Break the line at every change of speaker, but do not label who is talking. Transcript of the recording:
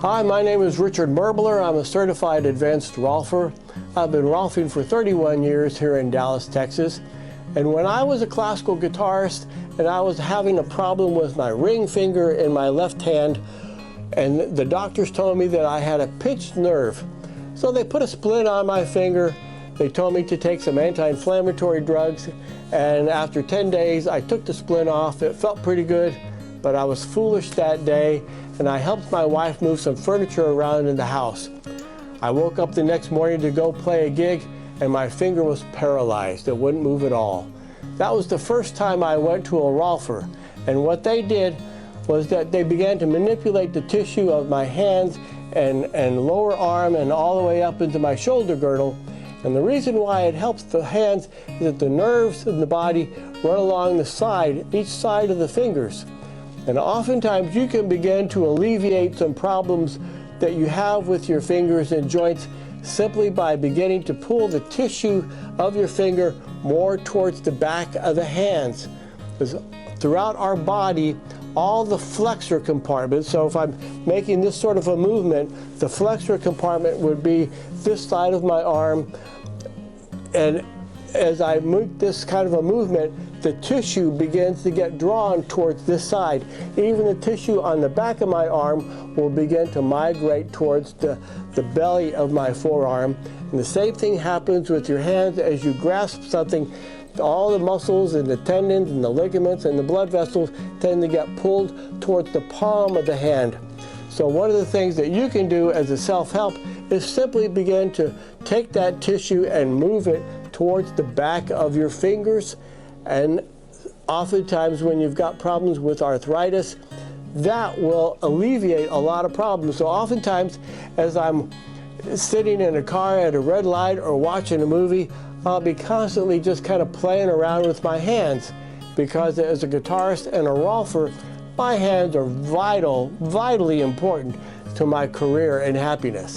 Hi, my name is Richard Merbler. I'm a certified advanced Rolfer. I've been Rolfing for 31 years here in Dallas, Texas. And when I was a classical guitarist and I was having a problem with my ring finger in my left hand, and the doctors told me that I had a pinched nerve. So they put a splint on my finger. They told me to take some anti-inflammatory drugs, and after 10 days I took the splint off. It felt pretty good, but I was foolish that day, and I helped my wife move some furniture around in the house. I woke up the next morning to go play a gig, and my finger was paralyzed. It wouldn't move at all. That was the first time I went to a Rolfer, and what they did was that they began to manipulate the tissue of my hands and lower arm and all the way up into my shoulder girdle. And the reason why it helps the hands is that the nerves in the body run along the side, each side of the fingers. And oftentimes you can begin to alleviate some problems that you have with your fingers and joints simply by beginning to pull the tissue of your finger more towards the back of the hands. Because throughout our body, all the flexor compartments, so if I'm making this sort of a movement, the flexor compartment would be this side of my arm, and as I make this kind of a movement, the tissue begins to get drawn towards this side. Even the tissue on the back of my arm will begin to migrate towards the belly of my forearm. And the same thing happens with your hands as you grasp something. All the muscles and the tendons and the ligaments and the blood vessels tend to get pulled towards the palm of the hand. So one of the things that you can do as a self-help is simply begin to take that tissue and move it towards the back of your fingers. And oftentimes when you've got problems with arthritis, that will alleviate a lot of problems. So oftentimes as I'm sitting in a car at a red light or watching a movie, I'll be constantly just kind of playing around with my hands, because as a guitarist and a Rolfer, my hands are vitally important to my career and happiness.